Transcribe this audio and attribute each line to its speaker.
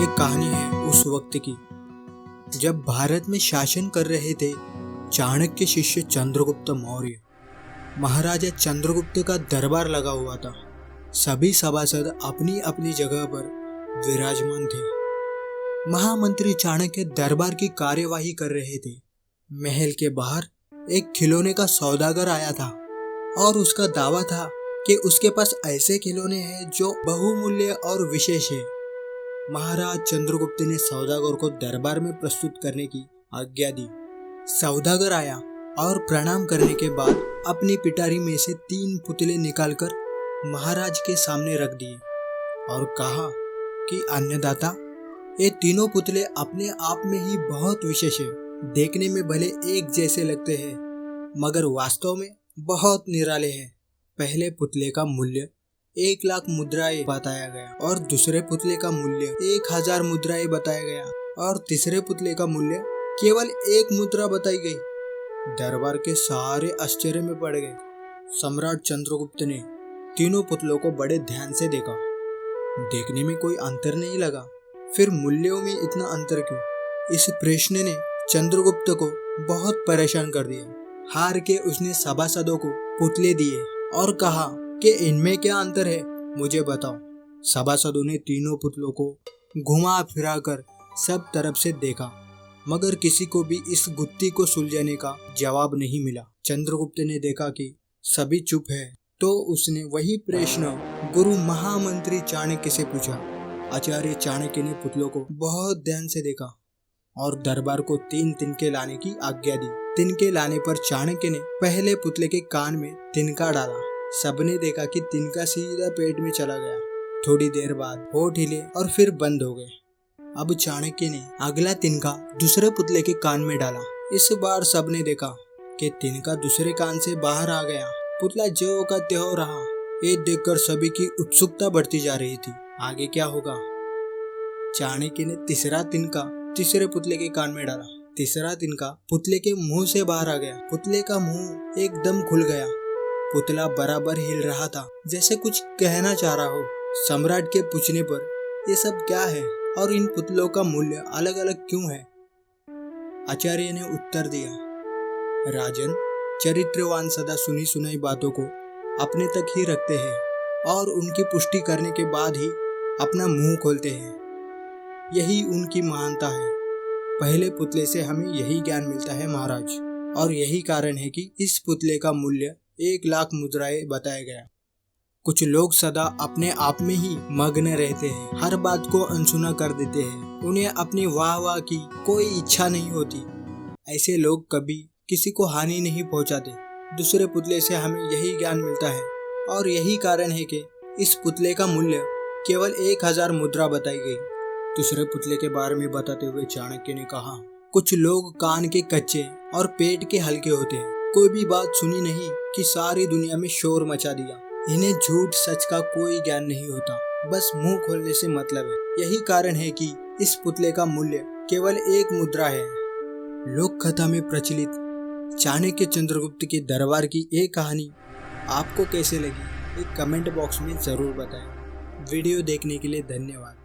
Speaker 1: एक कहानी है उस वक्त की जब भारत में शासन कर रहे थे चाणक्य शिष्य चंद्रगुप्त मौर्य। महाराजा चंद्रगुप्त का दरबार लगा हुआ था। सभी सभासद अपनी अपनी जगह पर विराजमान थे। महामंत्री चाणक्य दरबार की कार्यवाही कर रहे थे। महल के बाहर एक खिलौने का सौदागर आया था और उसका दावा था कि उसके पास ऐसे खिलौने हैं जो बहुमूल्य और विशेष है। महाराज चंद्रगुप्त ने सौदागर को दरबार में प्रस्तुत करने की आज्ञा दी। सौदागर आया और प्रणाम करने के बाद अपनी पिटारी में से 3 पुतले निकालकर महाराज के सामने रख दिए और कहा कि अन्नदाता, ये तीनों पुतले अपने आप में ही बहुत विशेष है। देखने में भले एक जैसे लगते हैं मगर वास्तव में बहुत निराले हैं। पहले पुतले का मूल्य 1 लाख मुद्राएं बताया गया और दूसरे पुतले का मूल्य 1000 मुद्राएं बताया गया और तीसरे पुतले का मूल्य केवल 1 मुद्रा बताई गई। दरबार के सारे आश्चर्य में पड़ गए। सम्राट चंद्रगुप्त ने तीनों पुतलों को बड़े ध्यान से देखा। देखने में कोई अंतर नहीं लगा, फिर मूल्यों में इतना अंतर क्यों? इस प्रश्न ने चंद्रगुप्त को बहुत परेशान कर दिया। हार के उसने सभासदों को पुतले दिए और कहा कि इनमें क्या अंतर है, मुझे बताओ। सभासदों ने तीनों पुतलों को घुमा फिरा कर सब तरफ से देखा मगर किसी को भी इस गुत्थी को सुलझाने का जवाब नहीं मिला। चंद्रगुप्त ने देखा कि सभी चुप है तो उसने वही प्रश्न गुरु महामंत्री चाणक्य से पूछा। आचार्य चाणक्य ने पुतलों को बहुत ध्यान से देखा और दरबार को 3 तिनके लाने की आज्ञा दी। तिनके लाने पर चाणक्य ने पहले पुतले के कान में तिनका डाला। सबने देखा कि तिनका सीधा पेट में चला गया। थोड़ी देर बाद होठ हिले और फिर बंद हो गए। अब चाणक्य ने अगला तिनका दूसरे पुतले के कान में डाला। इस बार सबने देखा कि तिनका दूसरे कान से बाहर आ गया। पुतला ज्यों का त्यों रहा। ये देखकर सभी की उत्सुकता बढ़ती जा रही थी। आगे क्या होगा? चाणक्य ने तीसरा तिनका तीसरे पुतले के कान में डाला। तीसरा तिनका पुतले के मुंह से बाहर आ गया। पुतले का मुंह एकदम खुल गया। पुतला बराबर हिल रहा था जैसे कुछ कहना चाह रहा हो। सम्राट के पूछने पर ये सब क्या है और इन पुतलों का मूल्य अलग अलग क्यों है? आचार्य ने उत्तर दिया, राजन, चरित्रवान सदा सुनी सुनाई बातों को अपने तक ही रखते हैं और उनकी पुष्टि करने के बाद ही अपना मुंह खोलते हैं। यही उनकी महानता है। पहले पुतले से हमें यही ज्ञान मिलता है महाराज, और यही कारण है कि इस पुतले का मूल्य 1 लाख मुद्राएं बताया गया। कुछ लोग सदा अपने आप में ही मग्न रहते हैं, हर बात को अनसुना कर देते हैं। उन्हें अपनी वाह वाह की कोई इच्छा नहीं होती। ऐसे लोग कभी किसी को हानि नहीं पहुंचाते। दूसरे पुतले से हमें यही ज्ञान मिलता है और यही कारण है कि इस पुतले का मूल्य केवल 1000 मुद्रा बताई गई। दूसरे पुतले के बारे में बताते हुए चाणक्य ने कहा, कुछ लोग कान के कच्चे और पेट के हल्के होते हैं। कोई भी बात सुनी नहीं कि सारी दुनिया में शोर मचा दिया। इन्हें झूठ सच का कोई ज्ञान नहीं होता, बस मुंह खोलने से मतलब है। यही कारण है कि इस पुतले का मूल्य केवल 1 मुद्रा है। लोक कथा में प्रचलित चाणक्य चंद्रगुप्त के दरबार की ये कहानी आपको कैसे लगी, एक कमेंट बॉक्स में जरूर बताएं। वीडियो देखने के लिए धन्यवाद।